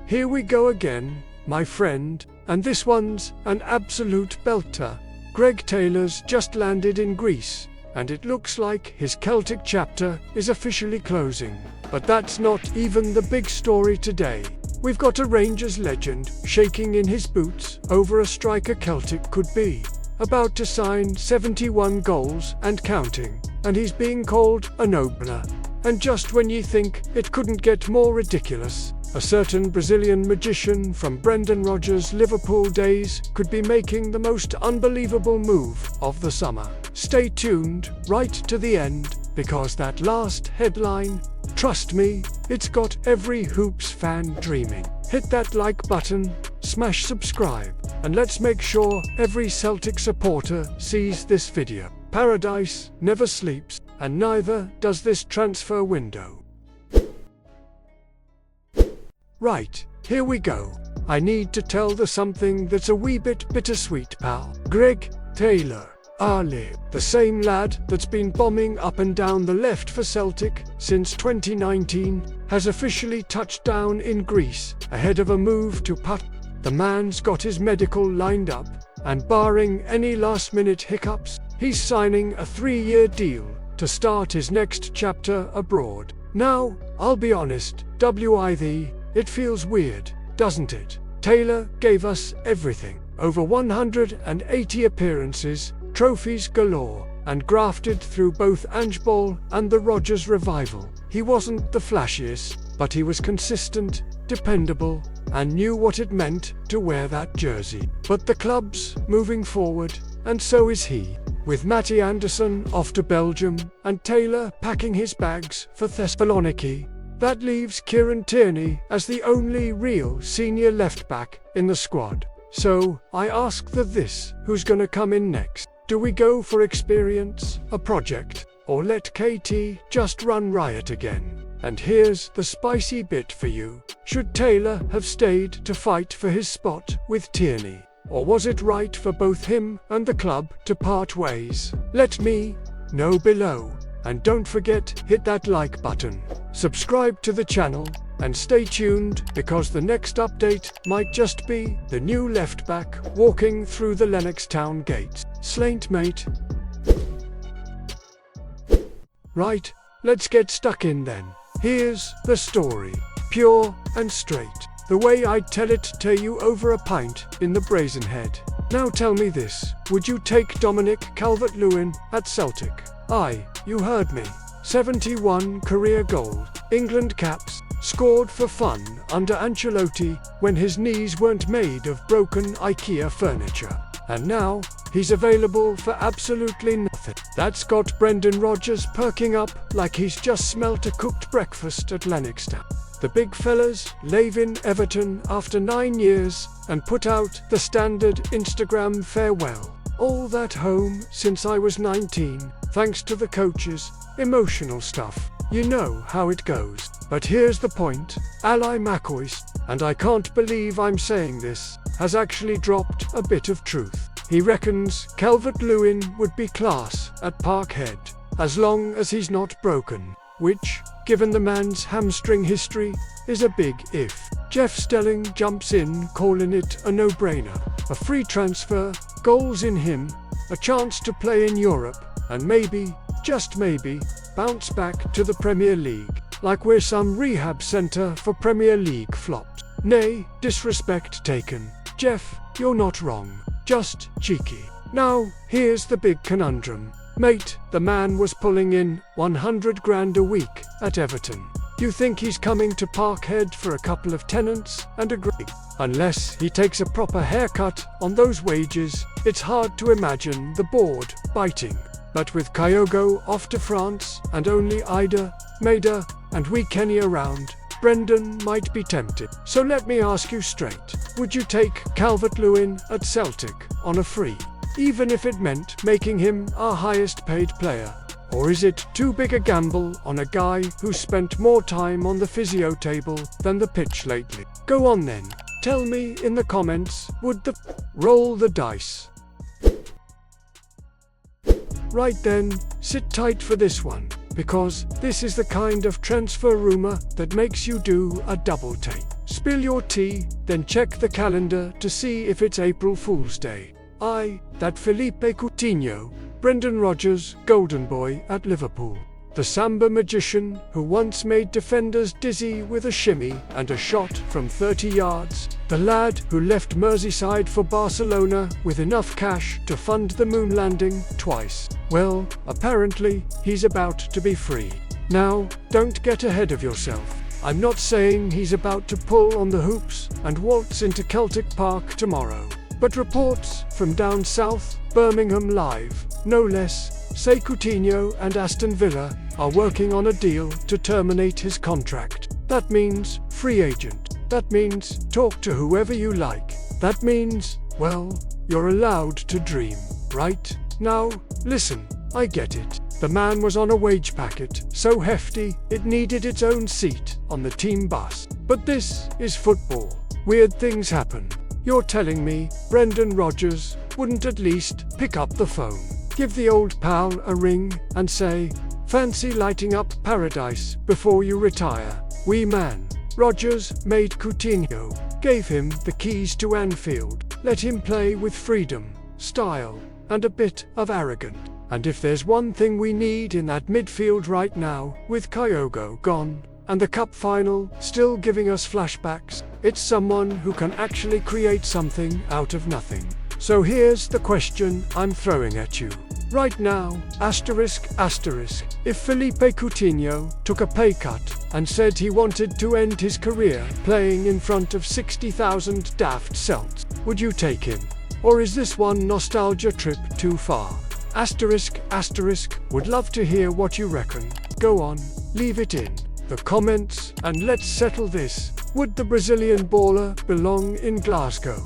here we go again, my friend, and this one's an absolute belter. Greg Taylor's just landed in Greece, and it looks like his Celtic chapter is officially closing. But that's not even the big story today. We've got a Rangers legend shaking in his boots over a striker Celtic could be about to sign 71 goals and counting, and he's being called a no-brainer. And just when you think it couldn't get more ridiculous, a certain Brazilian magician from Brendan Rodgers' Liverpool days could be making the most unbelievable move of the summer. Stay tuned right to the end, because that last headline, trust me, it's got every Hoops fan dreaming. Hit that like button, smash subscribe, and let's make sure every Celtic supporter sees this video. Paradise never sleeps, and neither does this transfer window. Right, here we go. I need to tell the something that's a wee bit bittersweet, pal. Greg Taylor, the same lad that's been bombing up and down the left for Celtic since 2019, has officially touched down in Greece ahead of a move to Parkhead. The man's got his medical lined up, and barring any last-minute hiccups, he's signing a 3-year deal to start his next chapter abroad. Now, I'll be honest, it feels weird, doesn't it? Taylor gave us everything. Over 180 appearances, trophies galore, and grafted through both Angeball and the Rodgers revival. He wasn't the flashiest, but he was consistent, dependable, and knew what it meant to wear that jersey. But the club's moving forward, and so is he. With Matty Anderson off to Belgium, and Taylor packing his bags for Thessaloniki, that leaves Kieran Tierney as the only real senior left-back in the squad. So, I ask who's gonna come in next? Do we go for experience, a project, or let KT just run riot again? And here's the spicy bit for you. Should Taylor have stayed to fight for his spot with Tierney? Or was it right for both him and the club to part ways? Let me know below. And don't forget, hit that like button, subscribe to the channel, and stay tuned, because the next update might just be the new left back walking through the Lennox Town gates. Slaint, mate. Right, let's get stuck in then. Here's the story, pure and straight, the way I'd tell it to you over a pint in the Brazenhead. Now tell me this, would you take Dominic Calvert-Lewin at Celtic? Aye, you heard me. 71 career goals, England caps, scored for fun under Ancelotti when his knees weren't made of broken IKEA furniture. And now, he's available for absolutely nothing. That's got Brendan Rodgers perking up like he's just smelt a cooked breakfast at Lennox Town. The big fellas leave in Everton after 9 years and put out the standard Instagram farewell. All that home since I was 19, thanks to the coaches, emotional stuff. You know how it goes. But here's the point, Ally McCoist, and I can't believe I'm saying this, has actually dropped a bit of truth. He reckons Calvert-Lewin would be class at Parkhead, as long as he's not broken, which, given the man's hamstring history, is a big if. Jeff Stelling jumps in calling it a no-brainer. A free transfer, goals in him, a chance to play in Europe, and maybe, just maybe, bounce back to the Premier League, like we're some rehab centre for Premier League flops. Nay, disrespect taken. Jeff, you're not wrong, just cheeky. Now, here's the big conundrum. Mate, the man was pulling in 100 grand a week at Everton. You think he's coming to Parkhead for a couple of tenants and a grade? Unless he takes a proper haircut on those wages, it's hard to imagine the board biting. But with Kyogo off to France and only Ida, Maida, and wee Kenny around, Brendan might be tempted. So let me ask you straight, would you take Calvert-Lewin at Celtic on a free, even if it meant making him our highest paid player? Or is it too big a gamble on a guy who's spent more time on the physio table than the pitch lately? Go on then, tell me in the comments, would roll the dice? Right then, sit tight for this one, because this is the kind of transfer rumor that makes you do a double take. Spill your tea, then check the calendar to see if it's April Fool's Day. That Philippe Coutinho, Brendan Rodgers, golden boy at Liverpool. The Samba magician who once made defenders dizzy with a shimmy and a shot from 30 yards. The lad who left Merseyside for Barcelona with enough cash to fund the moon landing twice. Well, apparently, he's about to be free. Now, don't get ahead of yourself. I'm not saying he's about to pull on the hoops and waltz into Celtic Park tomorrow. But reports from down south, Birmingham Live, no less, say Coutinho and Aston Villa are working on a deal to terminate his contract. That means free agent. That means talk to whoever you like. That means, well, you're allowed to dream, right? Now, listen, I get it. The man was on a wage packet so hefty it needed its own seat on the team bus. But this is football. Weird things happen. You're telling me Brendan Rodgers wouldn't at least pick up the phone, give the old pal a ring and say, "Fancy lighting up paradise before you retire?" Wee man. Rodgers made Coutinho, gave him the keys to Anfield, let him play with freedom, style, and a bit of arrogance. And if there's one thing we need in that midfield right now, with Kyogo gone, and the cup final still giving us flashbacks, it's someone who can actually create something out of nothing. So here's the question I'm throwing at you. Right now, asterisk, if Philippe Coutinho took a pay cut and said he wanted to end his career playing in front of 60,000 daft Celts, would you take him? Or is this one nostalgia trip too far? Asterisk, would love to hear what you reckon. Go on, leave it in the comments and let's settle this. Would the Brazilian baller belong in Glasgow?